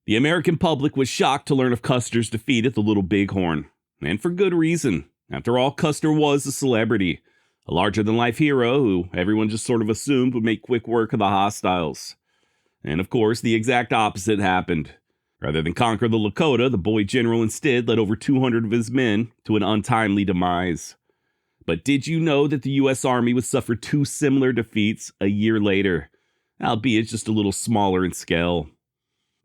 The American public was shocked to learn of Custer's defeat at the Little Bighorn, and for good reason. After all, Custer was a celebrity, a larger-than-life hero who everyone just sort of assumed would make quick work of the hostiles. And of course, the exact opposite happened. Rather than conquer the Lakota, the boy general instead led over 200 of his men to an untimely demise. But did you know that the U.S. Army would suffer two similar defeats a year later, albeit just a little smaller in scale?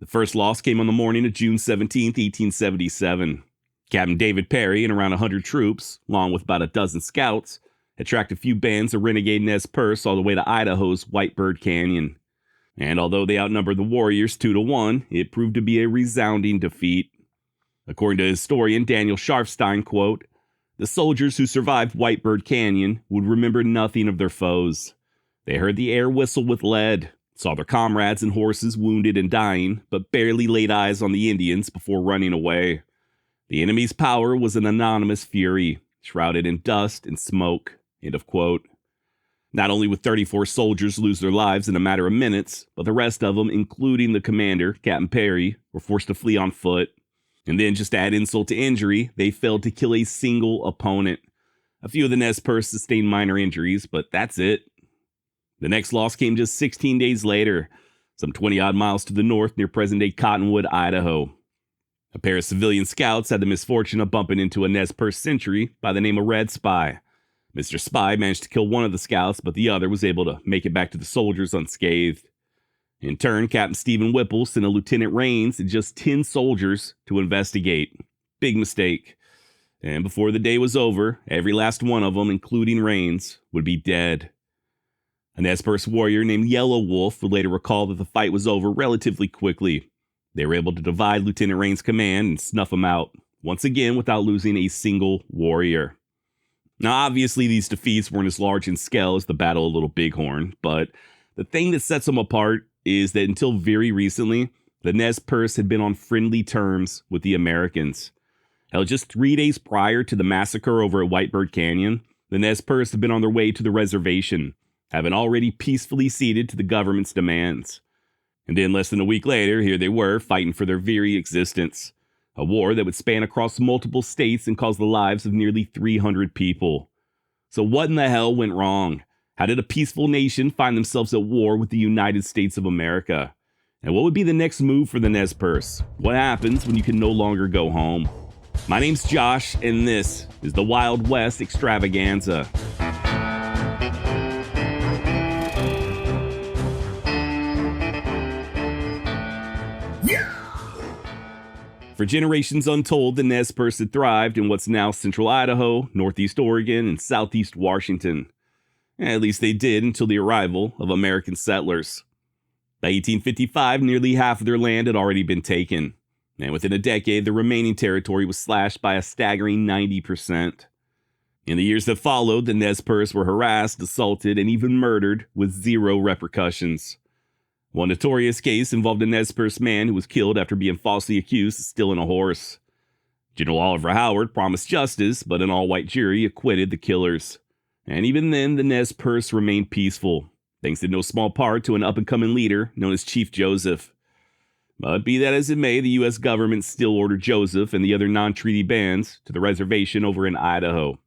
The first loss came on the morning of June 17, 1877. Captain David Perry and around 100 troops, along with about a dozen scouts, had tracked a few bands of renegade Nez Perce all the way to Idaho's Whitebird Canyon. And although they outnumbered the warriors 2-1, it proved to be a resounding defeat. According to historian Daniel Scharfstein, quote, "The soldiers who survived Whitebird Canyon would remember nothing of their foes. They heard the air whistle with lead, saw their comrades and horses wounded and dying, but barely laid eyes on the Indians before running away. The enemy's power was an anonymous fury, shrouded in dust and smoke." End of quote. Not only would 34 soldiers lose their lives in a matter of minutes, but the rest of them, including the commander, Captain Perry, were forced to flee on foot. And then, just to add insult to injury, they failed to kill a single opponent. A few of the Nez Perce sustained minor injuries, but that's it. The next loss came just 16 days later, some 20-odd miles to the north near present-day Cottonwood, Idaho. A pair of civilian scouts had the misfortune of bumping into a Nez Perce sentry by the name of Red Spy. Mr. Spy managed to kill one of the scouts, but the other was able to make it back to the soldiers unscathed. In turn, Captain Stephen Whipple sent a Lieutenant Rains and just 10 soldiers to investigate. Big mistake. And before the day was over, every last one of them, including Rains, would be dead. A Nez Perce warrior named Yellow Wolf would later recall that the fight was over relatively quickly. They were able to divide Lieutenant Rains' command and snuff him out, once again without losing a single warrior. Now, obviously, these defeats weren't as large in scale as the Battle of Little Bighorn, but the thing that sets them apart is that until very recently, the Nez Perce had been on friendly terms with the Americans. Hell, just 3 days prior to the massacre over at Whitebird Canyon, the Nez Perce had been on their way to the reservation, having already peacefully ceded to the government's demands. And then less than a week later, here they were, fighting for their very existence. A war that would span across multiple states and cause the lives of nearly 300 people. So what in the hell went wrong? How did a peaceful nation find themselves at war with the United States of America? And what would be the next move for the Nez Perce? What happens when you can no longer go home? My name's Josh, and this is the Wild West Extravaganza. For generations untold, the Nez Perce had thrived in what's now central Idaho, northeast Oregon, and southeast Washington. At least they did until the arrival of American settlers. By 1855, nearly half of their land had already been taken, and within a decade, the remaining territory was slashed by a staggering 90%. In the years that followed, the Nez Perce were harassed, assaulted, and even murdered with zero repercussions. One notorious case involved a Nez Perce man who was killed after being falsely accused of stealing a horse. General Oliver Howard promised justice, but an all-white jury acquitted the killers. And even then, the Nez Perce remained peaceful, thanks in no small part to an up-and-coming leader known as Chief Joseph. But be that as it may, the U.S. government still ordered Joseph and the other non-treaty bands to the reservation over in Idaho.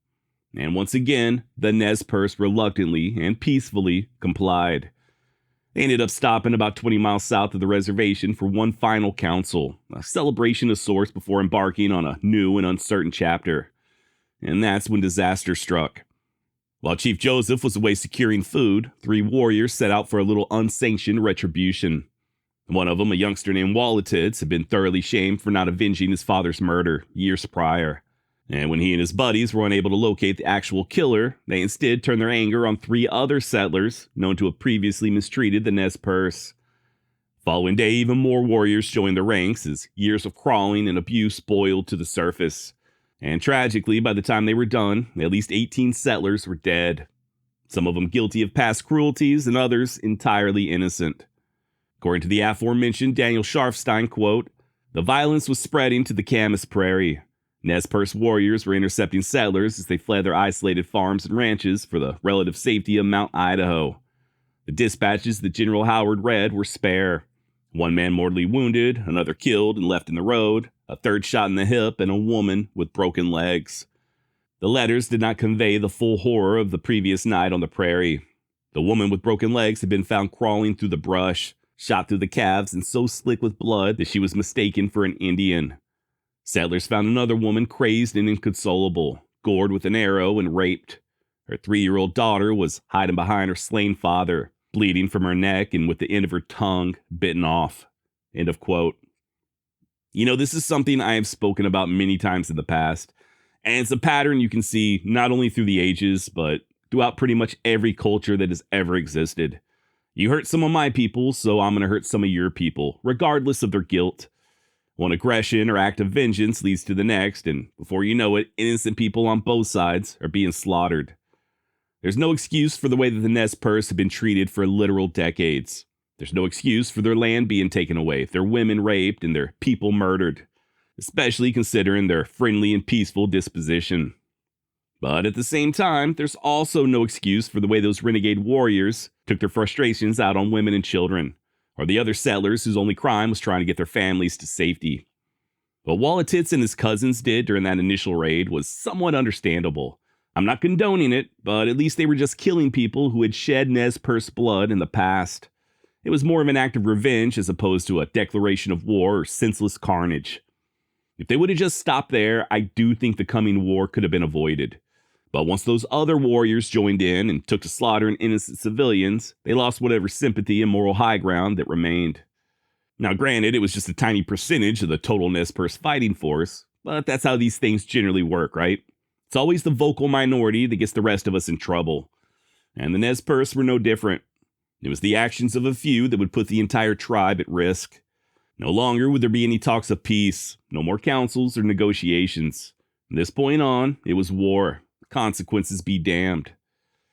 And once again, the Nez Perce reluctantly and peacefully complied. They ended up stopping about 20 miles south of the reservation for one final council, a celebration of sorts before embarking on a new and uncertain chapter. And that's when disaster struck. While Chief Joseph was away securing food, 3 warriors set out for a little unsanctioned retribution. One of them, a youngster named Walletitz, had been thoroughly shamed for not avenging his father's murder years prior. And when he and his buddies were unable to locate the actual killer, they instead turned their anger on 3 other settlers known to have previously mistreated the Nez Perce. Following day, even more warriors joined the ranks as years of crawling and abuse boiled to the surface. And tragically, by the time they were done, at least 18 settlers were dead. Some of them guilty of past cruelties and others entirely innocent. According to the aforementioned Daniel Scharfstein, quote, "The violence was spreading to the Camas Prairie. Nez Perce warriors were intercepting settlers as they fled their isolated farms and ranches for the relative safety of Mount Idaho. The dispatches that General Howard read were spare. One man mortally wounded, another killed and left in the road, a third shot in the hip, and a woman with broken legs. The letters did not convey the full horror of the previous night on the prairie. The woman with broken legs had been found crawling through the brush, shot through the calves and so slick with blood that she was mistaken for an Indian. Settlers found another woman crazed and inconsolable, gored with an arrow and raped. Her 3-year-old daughter was hiding behind her slain father, bleeding from her neck and with the end of her tongue bitten off. End of quote. This is something I have spoken about many times in the past, and it's a pattern you can see not only through the ages, but throughout pretty much every culture that has ever existed. You hurt some of my people, so I'm going to hurt some of your people, regardless of their guilt. One aggression or act of vengeance leads to the next, and before you know it, innocent people on both sides are being slaughtered. There's no excuse for the way that the Nez Perce have been treated for literal decades. There's no excuse for their land being taken away, their women raped, and their people murdered, especially considering their friendly and peaceful disposition. But at the same time, there's also no excuse for the way those renegade warriors took their frustrations out on women and children, or the other settlers whose only crime was trying to get their families to safety. What Walletitz and his cousins did during that initial raid was somewhat understandable. I'm not condoning it, but at least they were just killing people who had shed Nez Perce blood in the past. It was more of an act of revenge as opposed to a declaration of war or senseless carnage. If they would have just stopped there, I do think the coming war could have been avoided. But once those other warriors joined in and took to slaughtering innocent civilians, they lost whatever sympathy and moral high ground that remained. Now granted, it was just a tiny percentage of the total Nez Perce fighting force, but that's how these things generally work, right? It's always the vocal minority that gets the rest of us in trouble. And the Nez Perce were no different. It was the actions of a few that would put the entire tribe at risk. No longer would there be any talks of peace, no more councils or negotiations. From this point on, it was war. Consequences be damned.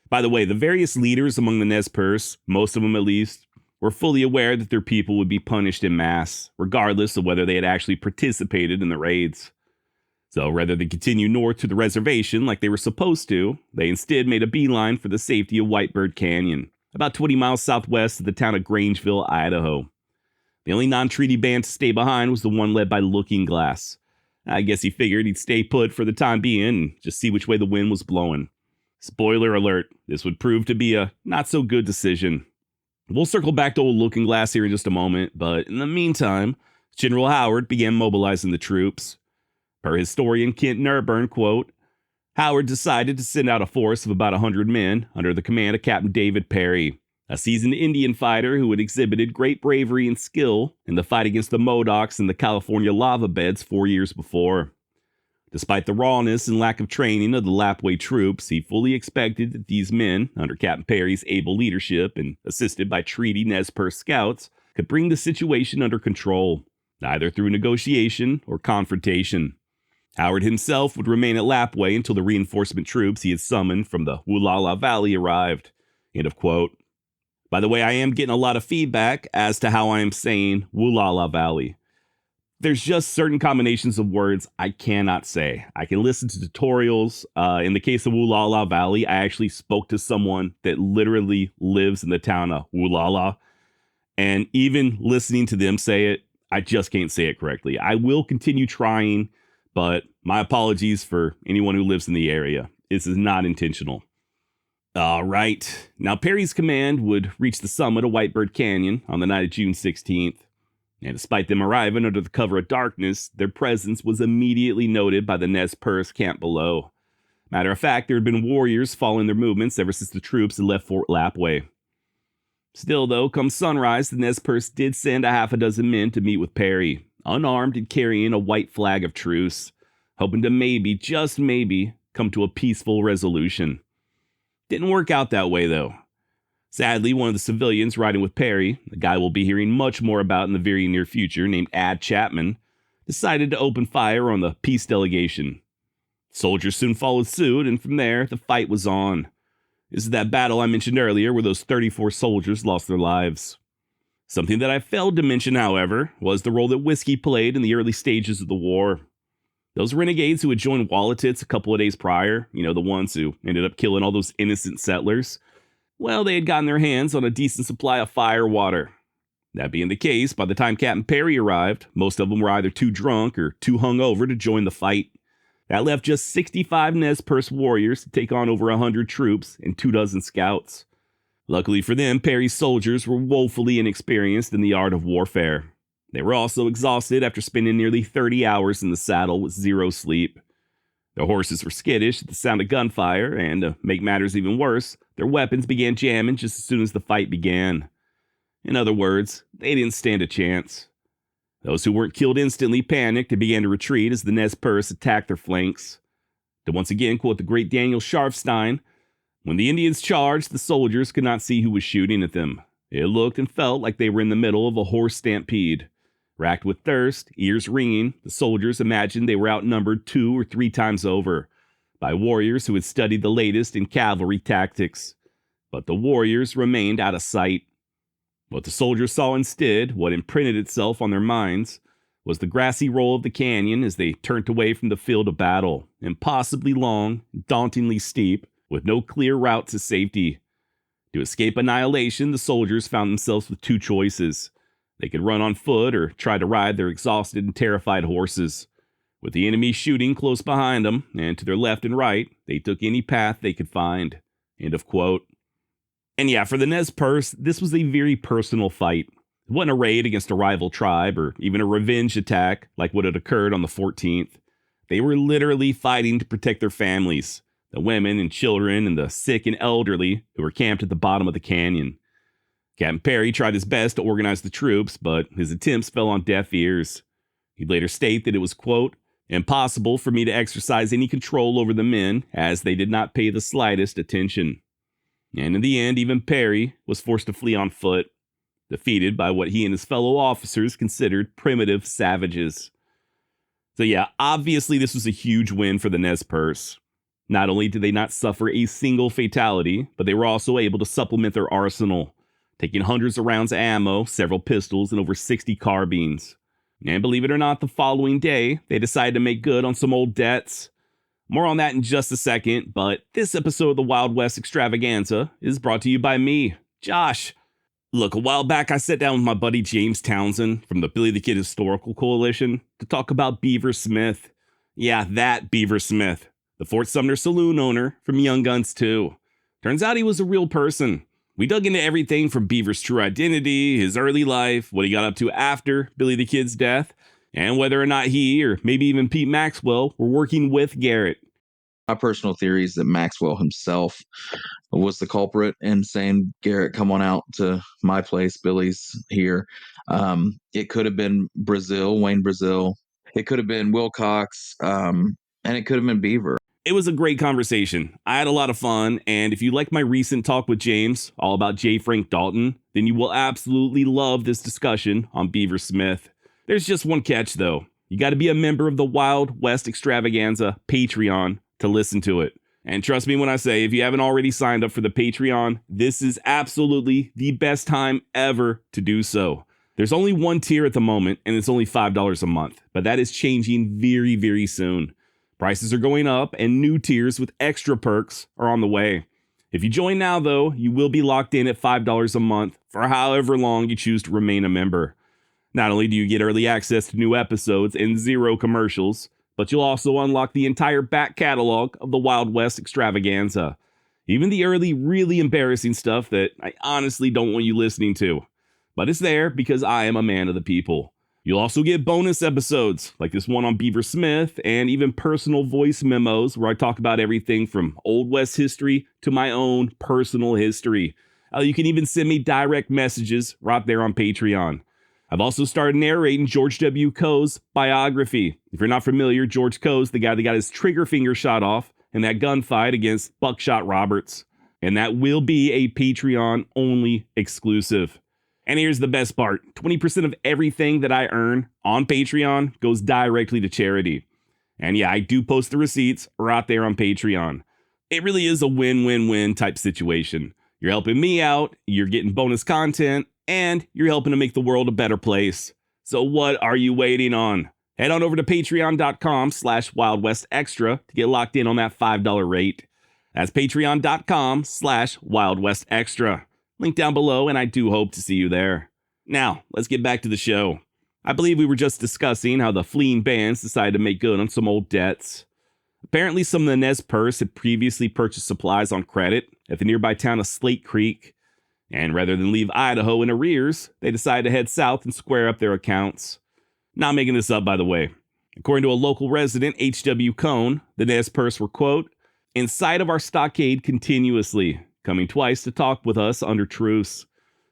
By the way, the various leaders among the Nez Perce, most of them at least, were fully aware that their people would be punished en masse, regardless of whether they had actually participated in the raids. So rather than continue north to the reservation like they were supposed to, they instead made a beeline for the safety of Whitebird Canyon, about 20 miles southwest of the town of Grangeville, Idaho. The only non-treaty band to stay behind was the one led by Looking Glass. I guess he figured he'd stay put for the time being and just see which way the wind was blowing. Spoiler alert, this would prove to be a not-so-good decision. We'll circle back to old Looking Glass here in just a moment, but in the meantime, General Howard began mobilizing the troops. Per historian Kent Nurburn, quote, Howard decided to send out a force of about 100 men under the command of Captain David Perry, a seasoned Indian fighter who had exhibited great bravery and skill in the fight against the Modocs in the California lava beds 4 years before. Despite the rawness and lack of training of the Lapway troops, he fully expected that these men, under Captain Perry's able leadership and assisted by treaty Nez Perce scouts, could bring the situation under control, either through negotiation or confrontation. Howard himself would remain at Lapway until the reinforcement troops he had summoned from the Woolala Valley arrived. End of quote. By the way, I am getting a lot of feedback as to how I am saying Woolala Valley. There's just certain combinations of words I cannot say. I can listen to tutorials. In the case of Woolala Valley, I actually spoke to someone that literally lives in the town of Woolala. And even listening to them say it, I just can't say it correctly. I will continue trying, but my apologies for anyone who lives in the area. This is not intentional. All right. Now, Perry's command would reach the summit of Whitebird Canyon on the night of June 16th. And despite them arriving under the cover of darkness, their presence was immediately noted by the Nez Perce camp below. Matter of fact, there had been warriors following their movements ever since the troops had left Fort Lapway. Still, though, come sunrise, the Nez Perce did send a half a dozen men to meet with Perry, unarmed and carrying a white flag of truce, hoping to maybe, just maybe, come to a peaceful resolution. Didn't work out that way, though. Sadly, one of the civilians riding with Perry, a guy we'll be hearing much more about in the very near future named Ad Chapman, decided to open fire on the peace delegation. Soldiers soon followed suit, and from there, the fight was on. This is that battle I mentioned earlier where those 34 soldiers lost their lives. Something that I failed to mention, however, was the role that whiskey played in the early stages of the war. Those renegades who had joined Walletitz a couple of days prior, the ones who ended up killing all those innocent settlers, well, they had gotten their hands on a decent supply of fire water. That being the case, by the time Captain Perry arrived, most of them were either too drunk or too hungover to join the fight. That left just 65 Nez Perce warriors to take on over 100 troops and 24 scouts. Luckily for them, Perry's soldiers were woefully inexperienced in the art of warfare. They were also exhausted after spending nearly 30 hours in the saddle with zero sleep. Their horses were skittish at the sound of gunfire, and to make matters even worse, their weapons began jamming just as soon as the fight began. In other words, they didn't stand a chance. Those who weren't killed instantly panicked and began to retreat as the Nez Perce attacked their flanks. To once again quote the great Daniel Sharfstein, when the Indians charged, the soldiers could not see who was shooting at them. It looked and felt like they were in the middle of a horse stampede. Racked with thirst, ears ringing, the soldiers imagined they were outnumbered 2 or 3 times over by warriors who had studied the latest in cavalry tactics. But the warriors remained out of sight. What the soldiers saw instead, what imprinted itself on their minds, was the grassy roll of the canyon as they turned away from the field of battle, impossibly long, dauntingly steep, with no clear route to safety. To escape annihilation, the soldiers found themselves with 2 choices. They could run on foot or try to ride their exhausted and terrified horses. With the enemy shooting close behind them, and to their left and right, they took any path they could find. End of quote. And yeah, for the Nez Perce, this was a very personal fight. It wasn't a raid against a rival tribe or even a revenge attack like what had occurred on the 14th. They were literally fighting to protect their families, the women and children and the sick and elderly who were camped at the bottom of the canyon. Captain Perry tried his best to organize the troops, but his attempts fell on deaf ears. He'd later state that it was, quote, impossible for me to exercise any control over the men as they did not pay the slightest attention. And in the end, even Perry was forced to flee on foot, defeated by what he and his fellow officers considered primitive savages. So yeah, obviously this was a huge win for the Nez Perce. Not only did they not suffer a single fatality, but they were also able to supplement their arsenal, taking hundreds of rounds of ammo, several pistols, and over 60 carbines. And believe it or not, the following day, they decided to make good on some old debts. More on that in just a second, but this episode of the Wild West Extravaganza is brought to you by me, Josh. Look, a while back I sat down with my buddy James Townsend from the Billy the Kid Historical Coalition to talk about Beaver Smith. Yeah, that Beaver Smith, the Fort Sumner saloon owner from Young Guns 2. Turns out he was a real person. We dug into everything from Beaver's true identity, his early life, what he got up to after Billy the Kid's death, and whether or not he, or maybe even Pete Maxwell, were working with Garrett. My personal theory is that Maxwell himself was the culprit in saying, Garrett, come on out to my place, Billy's here. It could have been Wayne Brazil. It could have been Wilcox, and it could have been Beaver. It was a great conversation. I had a lot of fun, and if you like my recent talk with James, all about J. Frank Dalton, then you will absolutely love this discussion on Beaver Smith. There's just one catch, though. You got to be a member of the Wild West Extravaganza Patreon to listen to it. And trust me when I say, if you haven't already signed up for the Patreon, this is absolutely the best time ever to do so. There's only one tier at the moment, and it's only $5 a month, but that is changing very, very soon. Prices are going up, and new tiers with extra perks are on the way. If you join now, though, you will be locked in at $5 a month for however long you choose to remain a member. Not only do you get early access to new episodes and 0 commercials, but you'll also unlock the entire back catalog of the Wild West Extravaganza. Even the early, really embarrassing stuff that I honestly don't want you listening to. But it's there because I am a man of the people. You'll also get bonus episodes, like this one on Beaver Smith, and even personal voice memos where I talk about everything from Old West history to my own personal history. You can even send me direct messages right there on Patreon. I've also started narrating George W. Coe's biography. If you're not familiar, George Coe's the guy that got his trigger finger shot off in that gunfight against Buckshot Roberts. And that will be a Patreon-only exclusive. And here's the best part. 20% of everything that I earn on Patreon goes directly to charity. And yeah, I do post the receipts right there on Patreon. It really is a win-win-win type situation. You're helping me out, you're getting bonus content, and you're helping to make the world a better place. So what are you waiting on? Head on over to patreon.com/wildwestextra to get locked in on that $5 rate. That's patreon.com/wildwestextra. Link down below, and I do hope to see you there. Now, let's get back to the show. I believe we were just discussing how the fleeing bands decided to make good on some old debts. Apparently, some of the Nez Perce had previously purchased supplies on credit at the nearby town of Slate Creek, and rather than leave Idaho in arrears, they decided to head south and square up their accounts. Not making this up, by the way. According to a local resident, H.W. Cohn, the Nez Perce were, quote, in sight of our stockade continuously, coming twice to talk with us under truce.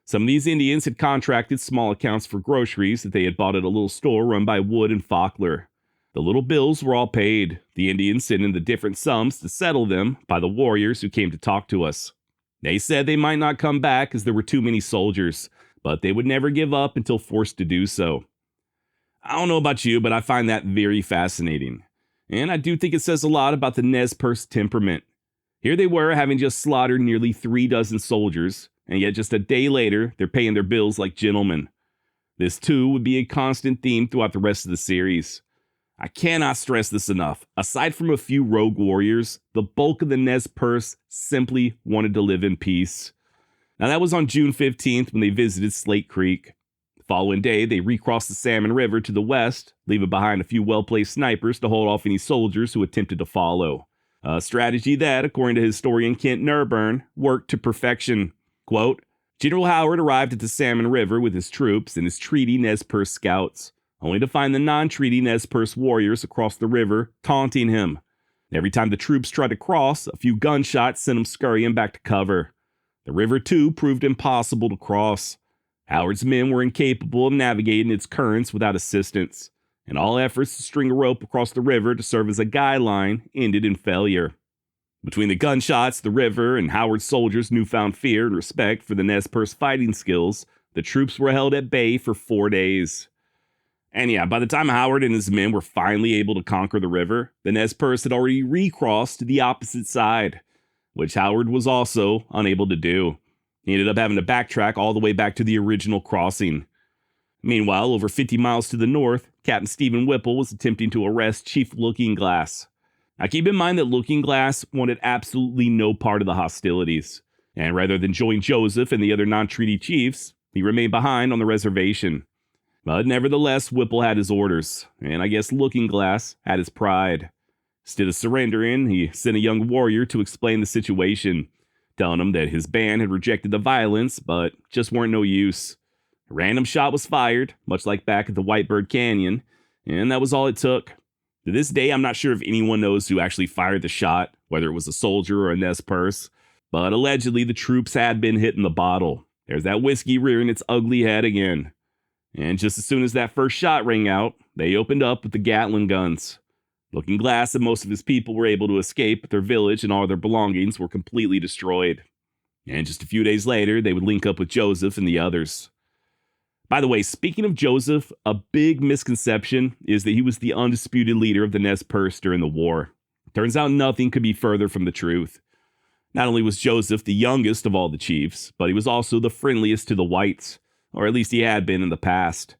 Some of these Indians had contracted small accounts for groceries that they had bought at a little store run by Wood and Faulkner. The little bills were all paid, the Indians sending the different sums to settle them by the warriors who came to talk to us. They said they might not come back as there were too many soldiers, but they would never give up until forced to do so. I don't know about you, but I find that very fascinating. And I do think it says a lot about the Nez Perce temperament. Here they were, having just slaughtered nearly 3 dozen soldiers, and yet just a day later, they're paying their bills like gentlemen. This, too, would be a constant theme throughout the rest of the series. I cannot stress this enough. Aside from a few rogue warriors, the bulk of the Nez Perce simply wanted to live in peace. Now, that was on June 15th when they visited Slate Creek. The following day, they recrossed the Salmon River to the west, leaving behind a few well-placed snipers to hold off any soldiers who attempted to follow. A strategy that, according to historian Kent Nurburn, worked to perfection. Quote, General Howard arrived at the Salmon River with his troops and his treaty Nez Perce scouts, only to find the non-treaty Nez Perce warriors across the river taunting him. Every time the troops tried to cross, a few gunshots sent them scurrying back to cover. The river, too, proved impossible to cross. Howard's men were incapable of navigating its currents without assistance, and all efforts to string a rope across the river to serve as a guy line ended in failure. Between the gunshots, the river, and Howard's soldiers' newfound fear and respect for the Nez Perce fighting skills, the troops were held at bay for 4 days. And yeah, by the time Howard and his men were finally able to conquer the river, the Nez Perce had already recrossed to the opposite side, which Howard was also unable to do. He ended up having to backtrack all the way back to the original crossing. Meanwhile, over 50 miles to the north, Captain Stephen Whipple was attempting to arrest Chief Looking Glass. Now keep in mind that Looking Glass wanted absolutely no part of the hostilities, and rather than join Joseph and the other non-treaty chiefs, he remained behind on the reservation. But nevertheless, Whipple had his orders, and I guess Looking Glass had his pride. Instead of surrendering, he sent a young warrior to explain the situation, telling him that his band had rejected the violence, but just weren't no use. A random shot was fired, much like back at the Whitebird Canyon, and that was all it took. To this day, I'm not sure if anyone knows who actually fired the shot, whether it was a soldier or a Nez Perce, but allegedly the troops had been hitting the bottle. There's that whiskey rearing its ugly head again. And just as soon as that first shot rang out, they opened up with the Gatling guns. Looking Glass and most of his people were able to escape, but their village and all their belongings were completely destroyed. And just a few days later, they would link up with Joseph and the others. By the way, speaking of Joseph, a big misconception is that he was the undisputed leader of the Nez Perce during the war. Turns out nothing could be further from the truth. Not only was Joseph the youngest of all the chiefs, but he was also the friendliest to the whites, or at least he had been in the past.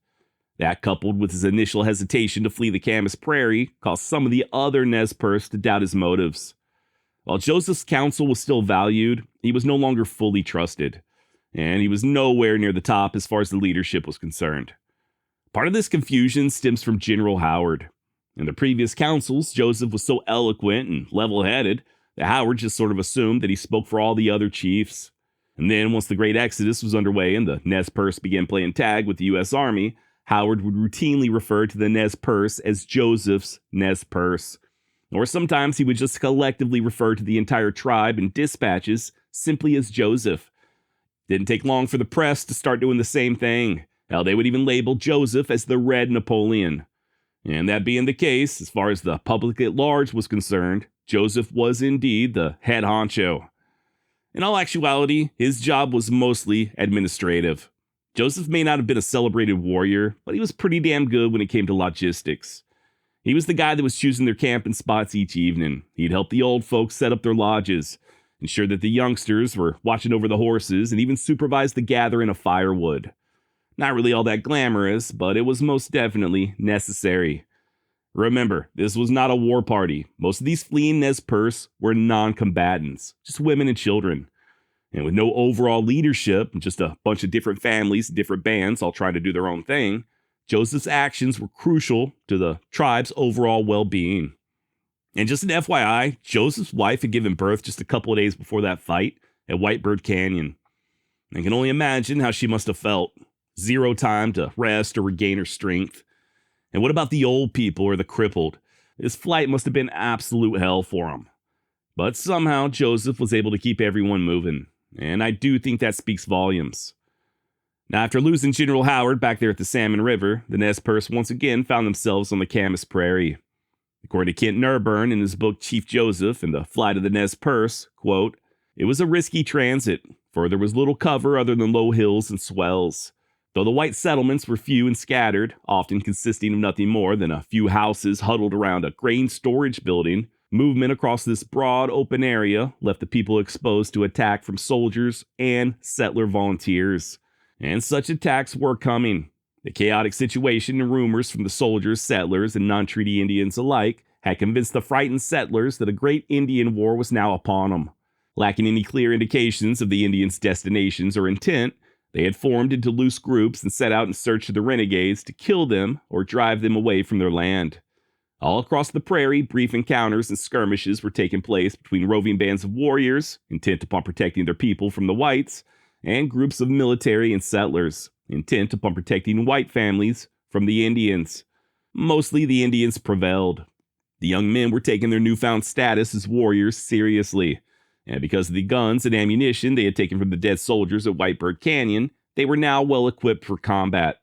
That, coupled with his initial hesitation to flee the Camas Prairie, caused some of the other Nez Perce to doubt his motives. While Joseph's counsel was still valued, he was no longer fully trusted, and he was nowhere near the top as far as the leadership was concerned. Part of this confusion stems from General Howard. In the previous councils, Joseph was so eloquent and level-headed that Howard just sort of assumed that he spoke for all the other chiefs. And then, once the Great Exodus was underway and the Nez Perce began playing tag with the U.S. Army, Howard would routinely refer to the Nez Perce as Joseph's Nez Perce. Or sometimes he would just collectively refer to the entire tribe in dispatches simply as Joseph. Didn't take long for the press to start doing the same thing. Hell, they would even label Joseph as the Red Napoleon. And that being the case, as far as the public at large was concerned, Joseph was indeed the head honcho. In all actuality, his job was mostly administrative. Joseph may not have been a celebrated warrior, but he was pretty damn good when it came to logistics. He was the guy that was choosing their camping spots each evening. He'd help the old folks set up their lodges, ensure that the youngsters were watching over the horses, and even supervise the gathering of firewood. Not really all that glamorous, but it was most definitely necessary. Remember, this was not a war party. Most of these fleeing Nez Perce were non-combatants, just women and children. And with no overall leadership and just a bunch of different families, different bands all trying to do their own thing, Joseph's actions were crucial to the tribe's overall well-being. And just an FYI, Joseph's wife had given birth just a couple of days before that fight at Whitebird Canyon. I can only imagine how she must have felt. Zero time to rest or regain her strength. And what about the old people or the crippled? This flight must have been absolute hell for them. But somehow Joseph was able to keep everyone moving. And I do think that speaks volumes. Now, after losing General Howard back there at the Salmon River, the Nez Perce once again found themselves on the Camas Prairie. According to Kent Nurburn in his book Chief Joseph and the Flight of the Nez Perce, quote, "It was a risky transit, for there was little cover other than low hills and swells. Though the white settlements were few and scattered, often consisting of nothing more than a few houses huddled around a grain storage building, movement across this broad open area left the people exposed to attack from soldiers and settler volunteers. And such attacks were coming. The chaotic situation and rumors from the soldiers, settlers, and non-treaty Indians alike had convinced the frightened settlers that a great Indian war was now upon them. Lacking any clear indications of the Indians' destinations or intent, they had formed into loose groups and set out in search of the renegades to kill them or drive them away from their land. All across the prairie, brief encounters and skirmishes were taking place between roving bands of warriors, intent upon protecting their people from the whites, and groups of military and settlers, intent upon protecting white families from the Indians. Mostly the Indians prevailed. The young men were taking their newfound status as warriors seriously, and because of the guns and ammunition they had taken from the dead soldiers at Whitebird Canyon, they were now well equipped for combat.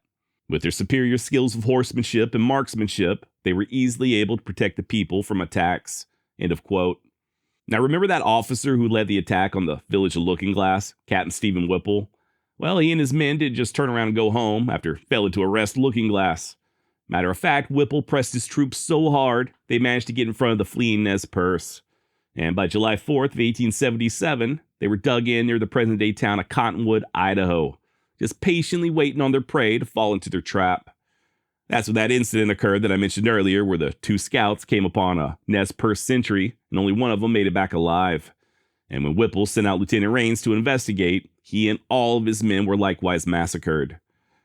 With their superior skills of horsemanship and marksmanship, they were easily able to protect the people from attacks. End of quote. Now remember that officer who led the attack on the village of Looking Glass, Captain Stephen Whipple? Well, he and his men didn't just turn around and go home after failing to arrest Looking Glass. Matter of fact, Whipple pressed his troops so hard, they managed to get in front of the fleeing Nez Perce. And by July 4th of 1877, they were dug in near the present-day town of Cottonwood, Idaho, just patiently waiting on their prey to fall into their trap. That's when that incident occurred that I mentioned earlier, where the two scouts came upon a Nez Perce sentry, and only one of them made it back alive. And when Whipple sent out Lieutenant Raines to investigate, he and all of his men were likewise massacred.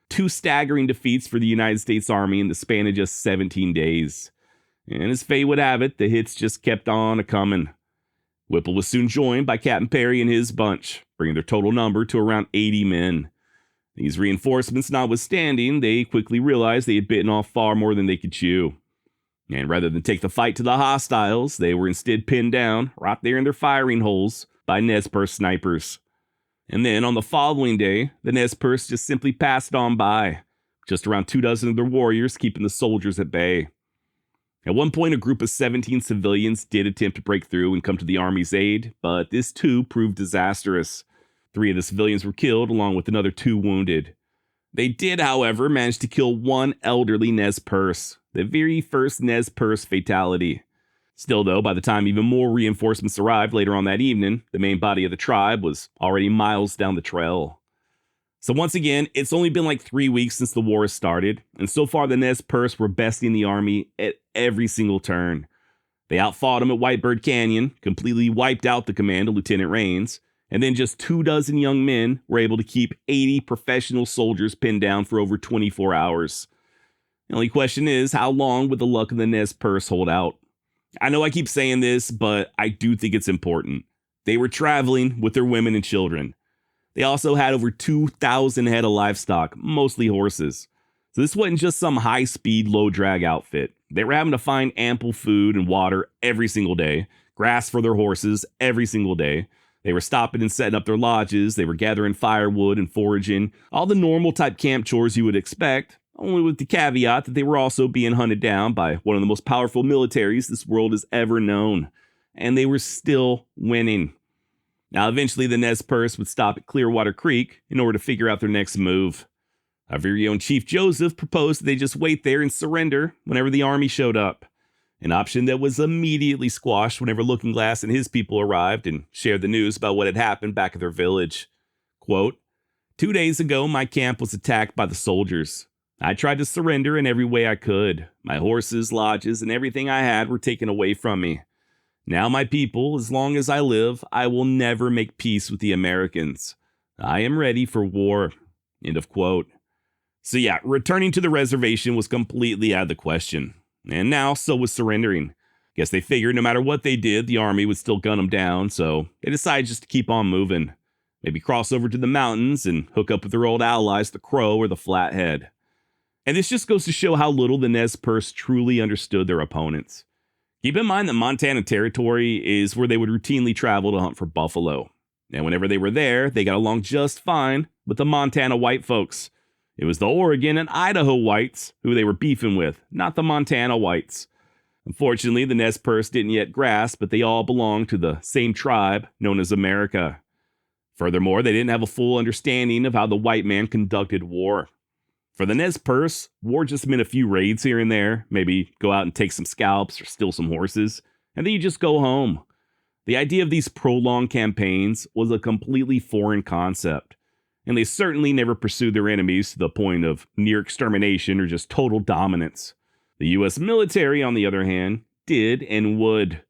Two staggering defeats for the United States Army in the span of just 17 days. And as fate would have it, the hits just kept on a-coming. Whipple was soon joined by Captain Perry and his bunch, bringing their total number to around 80 men. These reinforcements notwithstanding, they quickly realized they had bitten off far more than they could chew. And rather than take the fight to the hostiles, they were instead pinned down, right there in their firing holes, by Nez Perce snipers. And then on the following day, the Nez Perce just simply passed on by, just around 24 of their warriors keeping the soldiers at bay. At one point, a group of 17 civilians did attempt to break through and come to the Army's aid, but this too proved disastrous. 3 of the civilians were killed, along with another 2 wounded. They did, however, manage to kill one elderly Nez Perce, the very first Nez Perce fatality. Still, though, by the time even more reinforcements arrived later on that evening, the main body of the tribe was already miles down the trail. So once again, it's only been like 3 weeks since the war has started, and so far the Nez Perce were besting the Army at every single turn. They outfought them at Whitebird Canyon, completely wiped out the command of Lieutenant Raines, and then just 24 young men were able to keep 80 professional soldiers pinned down for over 24 hours. The only question is, how long would the luck of the Nez Perce hold out? I know I keep saying this, but I do think it's important. They were traveling with their women and children. They also had over 2,000 head of livestock, mostly horses. So this wasn't just some high-speed, low-drag outfit. They were having to find ample food and water every single day, grass for their horses every single day. They were stopping and setting up their lodges. They were gathering firewood and foraging, all the normal type camp chores you would expect, only with the caveat that they were also being hunted down by one of the most powerful militaries this world has ever known. And they were still winning. Now, eventually, the Nez Perce would stop at Clearwater Creek in order to figure out their next move. Our very own Chief Joseph proposed that they just wait there and surrender whenever the Army showed up. An option that was immediately squashed whenever Looking Glass and his people arrived and shared the news about what had happened back at their village. Quote, 2 days ago, my camp was attacked by the soldiers. I tried to surrender in every way I could. My horses, lodges, and everything I had were taken away from me. Now, my people, as long as I live, I will never make peace with the Americans. I am ready for war. End of quote. So yeah, returning to the reservation was completely out of the question. And now, so was surrendering. Guess they figured no matter what they did, the army would still gun them down, so they decided just to keep on moving. Maybe cross over to the mountains and hook up with their old allies, the Crow or the Flathead. And this just goes to show how little the Nez Perce truly understood their opponents. Keep in mind that Montana Territory is where they would routinely travel to hunt for buffalo. And whenever they were there, they got along just fine with the Montana white folks. It was the Oregon and Idaho whites who they were beefing with, not the Montana whites. Unfortunately, the Nez Perce didn't yet grasp that they all belonged to the same tribe known as America. Furthermore, they didn't have a full understanding of how the white man conducted war. For the Nez Perce, war just meant a few raids here and there, maybe go out and take some scalps or steal some horses, and then you just go home. The idea of these prolonged campaigns was a completely foreign concept, and they certainly never pursued their enemies to the point of near extermination or just total dominance. The US military, on the other hand, did and would.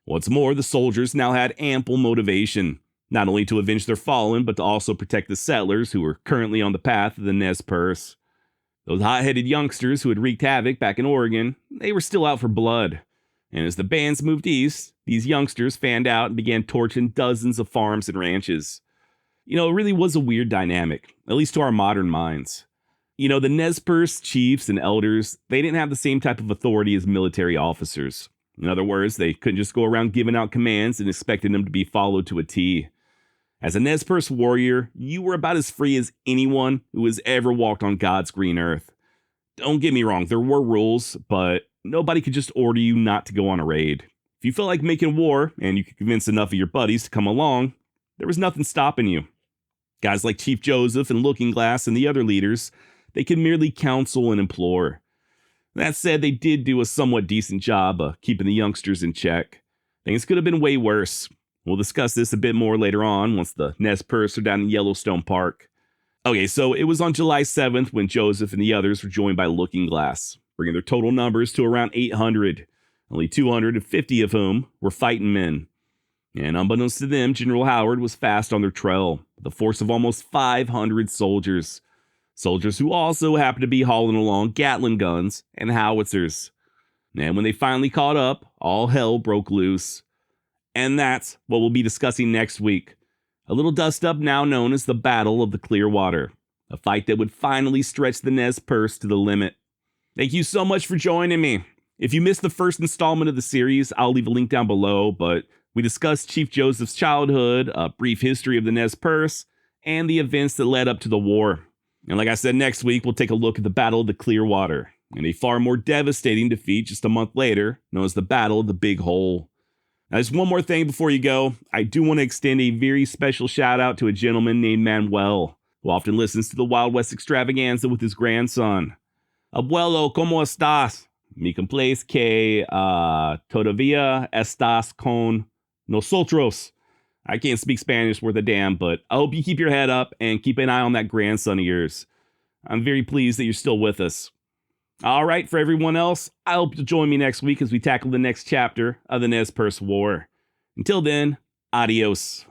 What's more, the soldiers now had ample motivation, not only to avenge their fallen, but to also protect the settlers who were currently on the path of the Nez Perce. Those hot-headed youngsters who had wreaked havoc back in Oregon, they were still out for blood. And as the bands moved east, these youngsters fanned out and began torching dozens of farms and ranches. It really was a weird dynamic, at least to our modern minds. The Nez Perce chiefs and elders, they didn't have the same type of authority as military officers. In other words, they couldn't just go around giving out commands and expecting them to be followed to a T. As a Nez Perce warrior, you were about as free as anyone who has ever walked on God's green earth. Don't get me wrong, there were rules, but nobody could just order you not to go on a raid. If you felt like making war, and you could convince enough of your buddies to come along, there was nothing stopping you. Guys like Chief Joseph and Looking Glass and the other leaders, they could merely counsel and implore. That said, they did do a somewhat decent job of keeping the youngsters in check. Things could have been way worse. We'll discuss this a bit more later on once the Nez Perce are down in Yellowstone Park. Okay, so it was on July 7th when Joseph and the others were joined by Looking Glass, bringing their total numbers to around 800, only 250 of whom were fighting men. And unbeknownst to them, General Howard was fast on their trail, with a force of almost 500 soldiers. Soldiers who also happened to be hauling along Gatling guns and howitzers. And when they finally caught up, all hell broke loose. And that's what we'll be discussing next week. A little dust-up now known as the Battle of the Clearwater, a fight that would finally stretch the Nez Perce to the limit. Thank you so much for joining me. If you missed the first installment of the series, I'll leave a link down below, but we discussed Chief Joseph's childhood, a brief history of the Nez Perce, and the events that led up to the war. And like I said, next week we'll take a look at the Battle of the Clearwater, and a far more devastating defeat just a month later, known as the Battle of the Big Hole. Now, just one more thing before you go. I do want to extend a very special shout out to a gentleman named Manuel, who often listens to the Wild West Extravaganza with his grandson. Abuelo, ¿cómo estás? Me complace que todavía estás con nosotros. I can't speak Spanish worth a damn, but I hope you keep your head up and keep an eye on that grandson of yours. I'm very pleased that you're still with us. All right, for everyone else, I hope you'll join me next week as we tackle the next chapter of the Nez Perce War. Until then, adios.